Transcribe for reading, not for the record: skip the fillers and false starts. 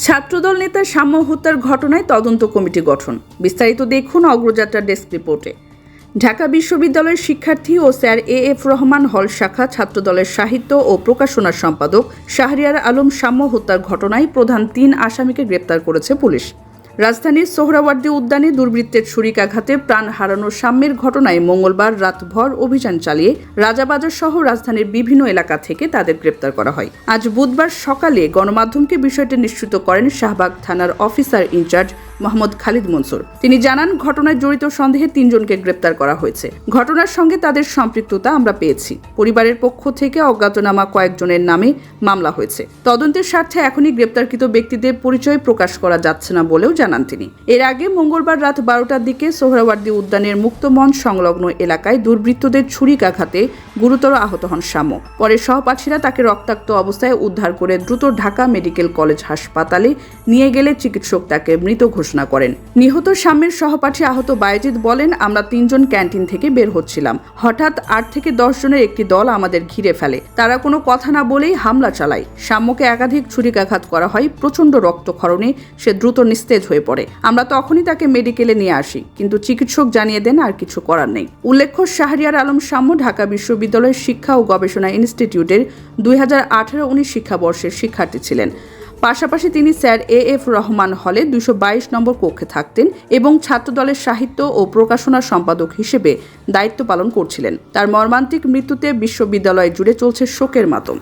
ছাত্রদল নেতা শাম্য হত্যার ঘটনায় তদন্ত কমিটি গঠন। বিস্তারিত দেখুন অগ্রযাত্রা ডেস্ক রিপোর্টে। ঢাকা বিশ্ববিদ্যালয়ের শিক্ষার্থী ও স্যার এএফ রহমান হল শাখা ছাত্রদলের সাহিত্য ও প্রকাশনা সম্পাদক শাহরিয়ার আলম শাম্য হত্যার ঘটনায় প্রধান ৩ আসামিকে গ্রেপ্তার করেছে পুলিশ। রাজধানীর সোহরাওয়ার্দী উদ্যানে দুর্বৃত্তের ছুরিকাঘাতে প্রাণ হারানো শাম্যের ঘটনায় মঙ্গলবার রাতভর অভিযান চালিয়ে রাজাবাজার সহ রাজধানীর বিভিন্ন এলাকা থেকে তাদের গ্রেপ্তার করা হয়। আজ বুধবার সকালে গণমাধ্যমকে বিষয়টি নিশ্চিত করেন শাহবাগ থানার অফিসার ইনচার্জ মোহাম্মদ খালিদ মনসুর। তিনি জানান, ঘটনায় জড়িত সন্দেহে ৩ জনকে গ্রেপ্তার করা হয়েছে। ঘটনার সঙ্গে তাদের সম্পৃক্ততা আমরা পেয়েছি। পরিবারের পক্ষ থেকে অজ্ঞাতনামা কয়েকজনের নামে মামলা হয়েছে। তদন্তের স্বার্থে এখনই গ্রেপ্তারকৃত ব্যক্তিদের পরিচয় প্রকাশ করা যাচ্ছে না বলেও জানান তিনি। এর আগে মঙ্গলবার রাত 12টার দিকে সোহরাওয়ার্দী উদ্যানের মুক্তমঞ্চ সংলগ্ন এলাকায় দুর্বৃত্তদের ছুরিকাঘাতে গুরুতর আহত হন শাম্য। পরে সহপাঠীরা তাকে রক্তাক্ত অবস্থায় উদ্ধার করে দ্রুত ঢাকা মেডিকেল কলেজ হাসপাতালে নিয়ে গেলে চিকিৎসক তাকে মৃত ঘোষণা করেন। নিহত শাম্যের সহপাঠী আহত বায়েজিদ বলেন, আমরা ৩ জন ক্যান্টিন থেকে বের হচ্ছিলাম। হঠাৎ ৮ থেকে ১০ জনের একটি দল আমাদের ঘিরে ফেলে। তারা কোনো কথা না বলেই হামলা চালায়। শাম্যকে একাধিক ছুরিকাঘাত করা হয়। প্রচণ্ড রক্তক্ষরণে সে দ্রুত নিস্তেজ হয়ে পড়ে। আমরা তখনই তাকে মেডিকেলে নিয়ে আসি, কিন্তু চিকিৎসক জানিয়ে দেন আর কিছু করার নেই। উল্লেখ্য, শাহরিয়ার আলম শাম্য ঢাকা বিশ্ববিদ্যালয়ের শিক্ষা ও গবেষণা ইনস্টিটিউটের 2018-19 শিক্ষাবর্ষের শিক্ষার্থী ছিলেন। পাশাপাশি তিনি স্যার এএফ রহমান হলে 222 নম্বর কক্ষে থাকতেন এবং ছাত্রদলের সাহিত্য ও প্রকাশনা সম্পাদক হিসেবে দায়িত্ব পালন করছিলেন। তার মর্মান্তিক মৃত্যুতে বিশ্ববিদ্যালয় জুড়ে চলছে শোকের মাতম।